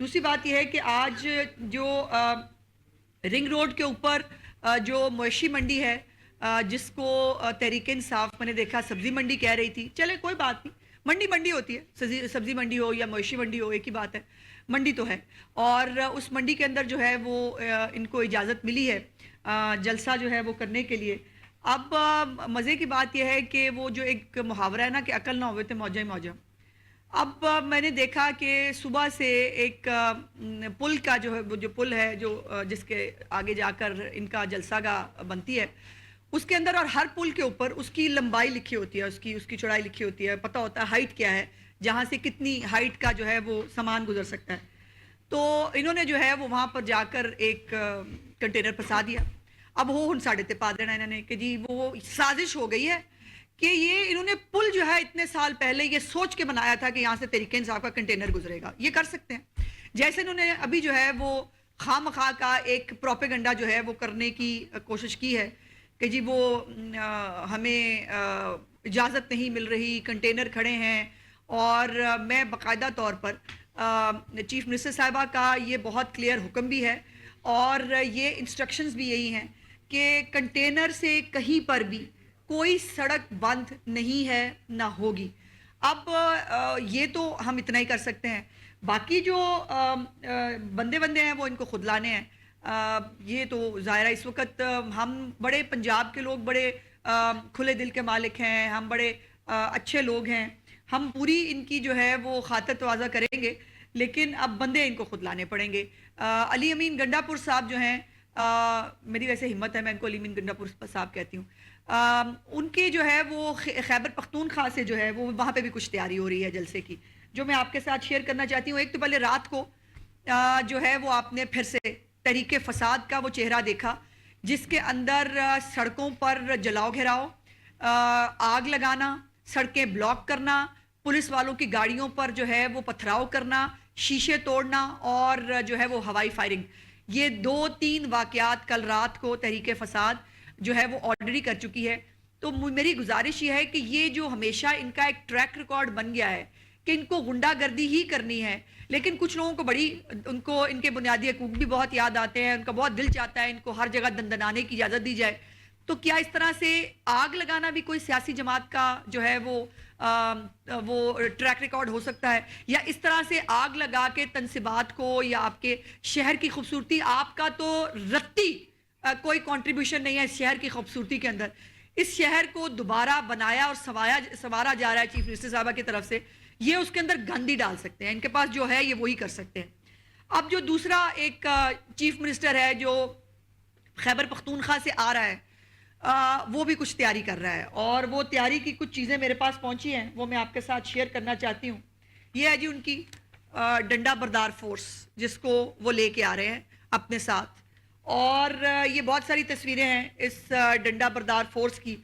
दूसरी बात यह है कि आज जो रिंग रोड के ऊपर जो मवेशी मंडी है, जिसको तहरीक इंसाफ मैंने देखा सब्जी मंडी कह रही थी। चले कोई बात नहीं, मंडी मंडी होती है, सब्जी मंडी हो या मवेशी मंडी हो एक ही बात है, मंडी तो है। और उस मंडी के अंदर जो है वो इनको इजाज़त मिली है जलसा जो है वो करने के लिए। अब मज़े की बात यह है कि वो जो एक मुहावरा है ना कि अकल ना होवे तो मौजा ही मौजा। अब मैंने देखा कि सुबह से एक पुल का जो है, वो जो पुल है जो जिसके आगे जाकर इनका जलसागाह बनती है, उसके अंदर और हर पुल के ऊपर उसकी लंबाई लिखी होती है, उसकी उसकी चौड़ाई लिखी होती है, पता होता है हाइट क्या है, जहाँ से कितनी हाइट का जो है वो सामान गुजर सकता है। तो इन्होंने जो है वो वहाँ पर जाकर एक कंटेनर फंसा दिया। अब हो हुन साढ़े ते पा देना इन्होंने कि जी वो साजिश हो गई है कि ये इन्होंने पुल जो है इतने साल पहले ये सोच के बनाया था कि यहाँ से तरीके इंसाफ का कंटेनर गुजरेगा। ये कर सकते हैं। जैसे इन्होंने अभी जो है वो खामखा का एक प्रोपेगेंडा जो है वो करने की कोशिश की है कि जी वो हमें इजाज़त नहीं मिल रही, कंटेनर खड़े हैं। और मैं बाकायदा तौर पर चीफ मिनिस्टर साहिबा का ये बहुत क्लियर हुक्म भी है और ये इंस्ट्रक्शंस भी यही हैं कि कंटेनर से कहीं पर भी कोई सड़क बंद नहीं है ना होगी। अब ये तो हम इतना ही कर सकते हैं। बाकी जो बंदे बंदे हैं वो इनको खुद लाने हैं। ये तो ज़ाहिर है इस वक्त हम बड़े पंजाब के लोग बड़े खुले दिल के मालिक हैं, हम बड़े अच्छे लोग हैं, हम पूरी इनकी जो है वो खातिर तवाज़ा करेंगे, लेकिन अब बंदे इनको खुद लाने पड़ेंगे। अली अमीन गंडापुर साहब जो हैं, मेरी वैसे हिम्मत है मैं इनको अली अमीन गंडापुर साहब कहती हूँ, उनकी जो है वो खैबर पख्तूनख्वा से जो है वो वहाँ पे भी कुछ तैयारी हो रही है जलसे की, जो मैं आपके साथ शेयर करना चाहती हूँ। एक तो पहले रात को जो है वो आपने फिर से तहरीके फसाद का वो चेहरा देखा, जिसके अंदर सड़कों पर जलाओ घेराव, आग लगाना, सड़कें ब्लॉक करना, पुलिस वालों की गाड़ियों पर जो है वो पथराव करना, शीशे तोड़ना और जो है वो हवाई फायरिंग। ये 2-3 वाकयात कल रात को तहरीके फसाद जो है वो ऑलरेडी कर चुकी है। तो मेरी गुजारिश ये है कि ये जो हमेशा इनका एक ट्रैक रिकॉर्ड बन गया है कि इनको गुंडागर्दी ही करनी है, लेकिन कुछ लोगों को बड़ी उनको इनके बुनियादी हकूक भी बहुत याद आते हैं, उनका बहुत दिल चाहता है इनको हर जगह दंदनाने की इजाज़त दी जाए। तो क्या इस तरह से आग लगाना भी कोई सियासी जमात का जो है वो ट्रैक रिकॉर्ड हो सकता है? या इस तरह से आग लगा के तनसीबात को या आपके शहर की खूबसूरती, आपका तो रत्ती कोई कंट्रीब्यूशन नहीं है इस शहर की खूबसूरती के अंदर, इस शहर को दोबारा बनाया और संवारा जा रहा है चीफ मिनिस्टर साहबा की तरफ से, ये उसके अंदर गंदी डाल सकते हैं। इनके पास जो है ये वही कर सकते हैं। अब जो दूसरा एक चीफ मिनिस्टर है जो खैबर पख्तूनख्वा से आ रहा है, वो भी कुछ तैयारी कर रहा है और वो तैयारी की कुछ चीज़ें मेरे पास पहुंची हैं, वो मैं आपके साथ शेयर करना चाहती हूँ। ये है जी उनकी डंडा बरदार फोर्स, जिसको वो लेके आ रहे हैं अपने साथ। और ये बहुत सारी तस्वीरें हैं इस डंडा बरदार फोर्स की,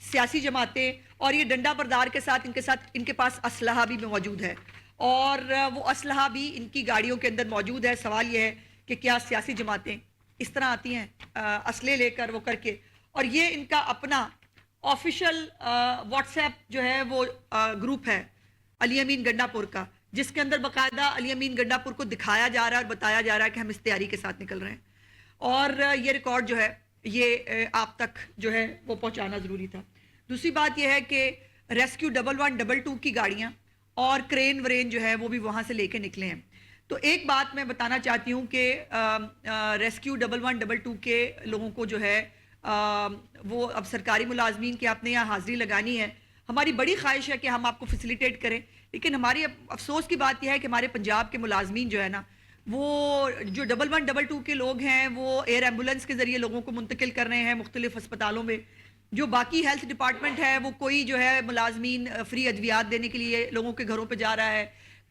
सियासी जमातें, और ये डंडा बरदार के साथ इनके पास असलहा भी मौजूद है और वो असलहा भी इनकी गाड़ियों के अंदर मौजूद है। सवाल ये है कि क्या सियासी जमातें इस तरह आती हैं असले लेकर वो करके, और ये इनका अपना ऑफिशियल व्हाट्सएप जो है वो ग्रुप है अली अमीन गंडापुर का, जिसके अंदर बाकायदा अली अमीन गंडापुर को दिखाया जा रहा है और बताया जा रहा है कि हम इस तैयारी के साथ निकल रहे हैं। और ये रिकॉर्ड जो है ये आप तक जो है वो पहुंचाना ज़रूरी था। दूसरी बात यह है कि रेस्क्यू 1112 की गाड़ियाँ और क्रेन व्रेन जो है वो भी वहाँ से लेके निकले हैं। तो एक बात मैं बताना चाहती हूँ कि रेस्क्यू 1112 के लोगों को जो है वो अब सरकारी मुलाजमीन की आपने यहाँ हाज़िरी लगानी है। हमारी बड़ी ख्वाहिश है कि हम आपको फैसिलिटेट करें, लेकिन हमारी अफसोस की बात यह है कि हमारे पंजाब के मुलाजमीन जो है ना, वो जो 1112 के लोग हैं वो एयर एम्बुलेंस के ज़रिए लोगों को मुंतकिल कर रहे हैं मुख्तलिफ अस्पतालों में। जो बाकी हेल्थ डिपार्टमेंट है वो कोई जो है मुलाजमीन फ्री अद्वियात देने के लिए लोगों के घरों पे जा रहा है।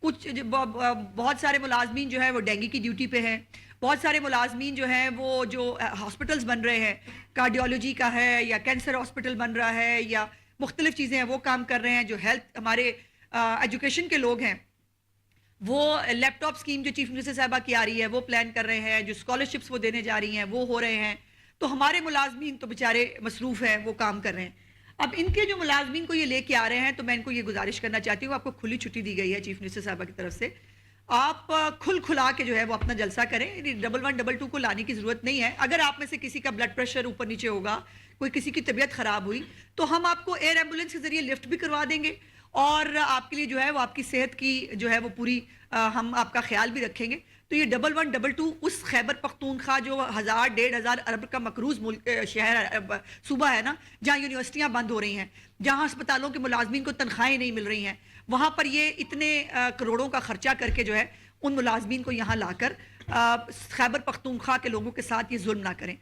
कुछ बहुत सारे मुलाजमीन जो है वो डेंगू की ड्यूटी पे हैं। बहुत सारे मुलाजमीन जो हैं वो जो हॉस्पिटल्स बन रहे हैं, कार्डियोलॉजी का है या कैंसर हॉस्पिटल बन रहा है या मुख्तलिफ चीज़ें हैं, वो काम कर रहे हैं। जो हेल्थ हमारे एजुकेशन के लोग हैं वो लैपटॉप स्कीम जो चीफ मिनिस्टर साहबा की आ रही है वो प्लान कर रहे हैं, जो स्कॉलरशिप्स वो देने जा रही हैं वो हो रहे हैं। तो हमारे मुलाजमीन तो बेचारे मसरूफ़ हैं, वो काम कर रहे हैं। अब इनके जो मुलाजमीन को ये लेके आ रहे हैं, तो मैं इनको ये गुजारिश करना चाहती हूँ, आपको खुली छुट्टी दी गई है चीफ मिनिस्टर साहबा की तरफ से, آپ کھل کھلا کے جو ہے وہ اپنا جلسہ کریں. 1112 کو لانے کی ضرورت نہیں ہے. اگر آپ میں سے کسی کا بلڈ پریشر اوپر نیچے ہوگا, کوئی کسی کی طبیعت خراب ہوئی, تو ہم آپ کو ایئر ایمبولینس کے ذریعے لفٹ بھی کروا دیں گے, اور آپ کے لیے جو ہے وہ آپ کی صحت کی جو ہے وہ پوری ہم آپ کا خیال بھی رکھیں گے. تو یہ 1112 اس خیبر پختونخوا جو 1000-1500 ارب کا مقروض ملک شہر صوبہ ہے نا, جہاں یونیورسٹیاں بند ہو رہی ہیں, جہاں اسپتالوں کے ملازمین کو تنخواہیں نہیں مل رہی ہیں, وہاں پر یہ اتنے کروڑوں کا خرچہ کر کے جو ہے ان ملازمین کو یہاں لا کر خیبر پختونخوا کے لوگوں کے ساتھ یہ ظلم نہ کریں.